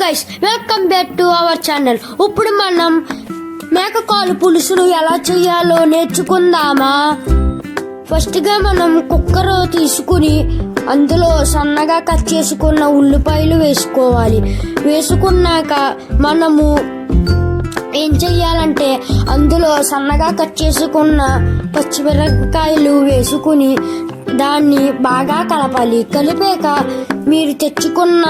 Guys, welcome back to our channel. ఇప్పుడు మనం మేకకాలు పులుసును ఎలా చేయాలో నేర్చుకుందామా. ఫస్ట్ గా మనం కుక్కర్ తీసుకుని అందులో సన్నగా కట్ చేసుకున్న ఉల్లిపాయలు వేసుకోవాలి. వేసుకున్నాక మనము ఏం చెయ్యాలంటే అందులో సన్నగా కట్ చేసుకున్న పచ్చిమిరపకాయలు వేసుకుని దాన్ని బాగా కలపాలి. కలిపాక మీరు తెచ్చుకున్న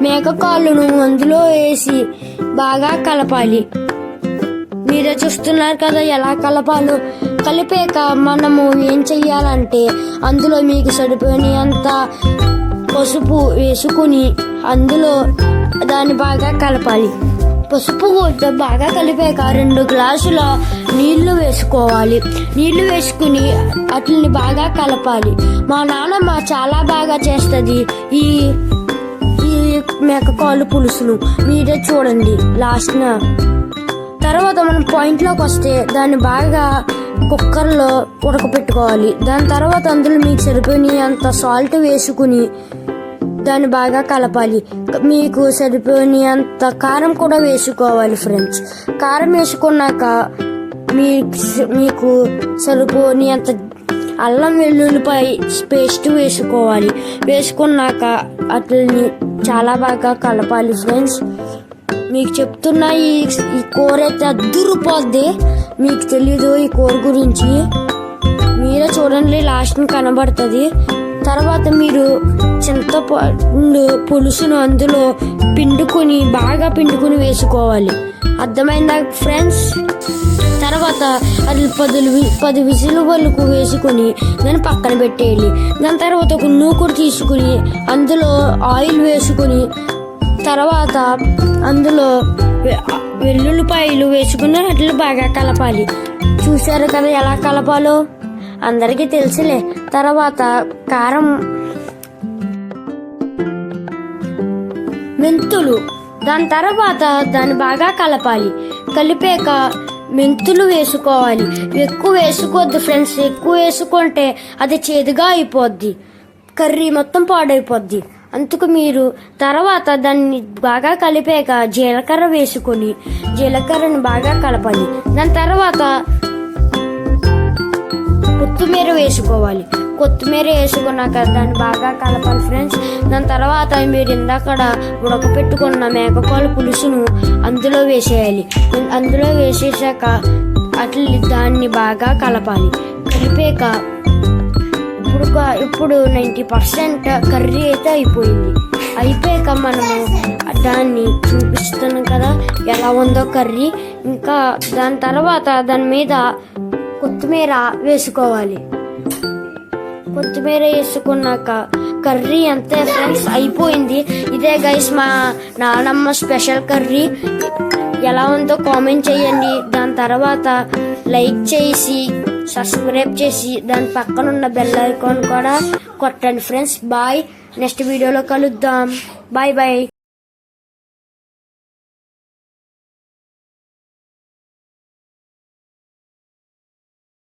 మేక కాళ్ళను అందులో వేసి బాగా కలపాలి. మీరే చూస్తున్నారు కదా ఎలా కలపాలో. కలిపాక మనము ఏం చెయ్యాలంటే అందులో మీకు సరిపోయినంత పసుపు వేసుకుని అందులో దాన్ని బాగా కలపాలి. పసుపు బాగా కలిపాక 2 గ్లాసుల నీళ్లు వేసుకోవాలి. నీళ్లు వేసుకుని వాటిని బాగా కలపాలి. మా నాన్నమ్మ చాలా బాగా చేస్తుంది ఈ మేకకాలు పులుసును. మీరే చూడండి లాస్ట్న. తర్వాత మనం పాయింట్లోకి వస్తే దాన్ని బాగా కుక్కర్లో ఉడకపెట్టుకోవాలి. దాని తర్వాత అందులో మీకు సరిపోయినంత సాల్ట్ వేసుకుని దాన్ని బాగా కలపాలి. మీకు సరిపోయినంత కారం కూడా వేసుకోవాలి ఫ్రెండ్స్. కారం వేసుకున్నాక మీకు సరిపోయినంత అల్లం వెల్లుల్లిపాయ పేస్ట్ వేసుకోవాలి. వేసుకున్నాక వాటిని చాలా బాగా కలపాలి ఫ్రెండ్స్. మీకు చెప్తున్నా ఈ కూర అయితే అద్దురుపోద్ది. మీకు తెలీదు ఈ కూర గురించి, మీరే చూడండి లాస్ట్ కనబడుతుంది. తర్వాత మీరు చింతపండు పులుసును అందులో బాగా పిండుకుని వేసుకోవాలి. అర్థమైందా ఫ్రెండ్స్? తర్వాత అది 10 విజిల్ వరకు వేసుకుని దాన్ని పక్కన పెట్టేయాలి. దాని తర్వాత ఒక నూకుడు తీసుకుని అందులో ఆయిల్ వేసుకుని తర్వాత అందులో వెల్లుల్లిపాయలు వేసుకుని అట్లా బాగా కలపాలి. చూసారు కదా ఎలా కలపాలో, అందరికీ తెలుసులే. తర్వాత కారం, మెంతులు, దాని తర్వాత దాన్ని బాగా కలపాలి. కలిపాక మెంతులు వేసుకోవాలి. ఎక్కువ వేసుకోవద్దు ఫ్రెండ్స్. ఎక్కువ వేసుకుంటే అది చేదుగా అయిపోద్ది, కర్రీ మొత్తం పాడైపోద్ది. అందుకు మీరు తర్వాత దాన్ని బాగా కలిపాక జీలకర్ర వేసుకొని జీలకర్రని బాగా కలపాలి. దాని తర్వాత కొత్తిమీర వేసుకోవాలి. కొత్తిమీర వేసుకున్నాక దాన్ని బాగా కలపాలి ఫ్రెండ్స్. దాని తర్వాత మీరు ఇందాకడ ఉడకపెట్టుకున్న మేకకాలు పులుసును అందులో వేసేయాలి. అందులో వేసేసాక దాన్ని బాగా కలపాలి. కలిపాక ఇప్పుడు 90% కర్రీ అయితే అయిపోయింది. అయిపోయాక మనము దాన్ని చూపిస్తున్నాం కదా ఎలా ఉందో కర్రీ. ఇంకా దాని తర్వాత దాని మీద కొత్తిమీర వేసుకోవాలి. కొత్తిమీర వేసుకున్నాక కర్రీ అంతే ఫ్రెండ్స్, అయిపోయింది. ఇదే గైస్ మా నానమ్మ స్పెషల్ కర్రీ. ఎలా ఉందో కామెంట్ చేయండి. దాని తర్వాత లైక్ చేసి సబ్స్క్రైబ్ చేసి దాని పక్కన ఉన్న బెల్ ఐకాన్ కూడా కొట్టండి ఫ్రెండ్స్. బాయ్. నెక్స్ట్ వీడియోలో కలుద్దాం. Bye bye.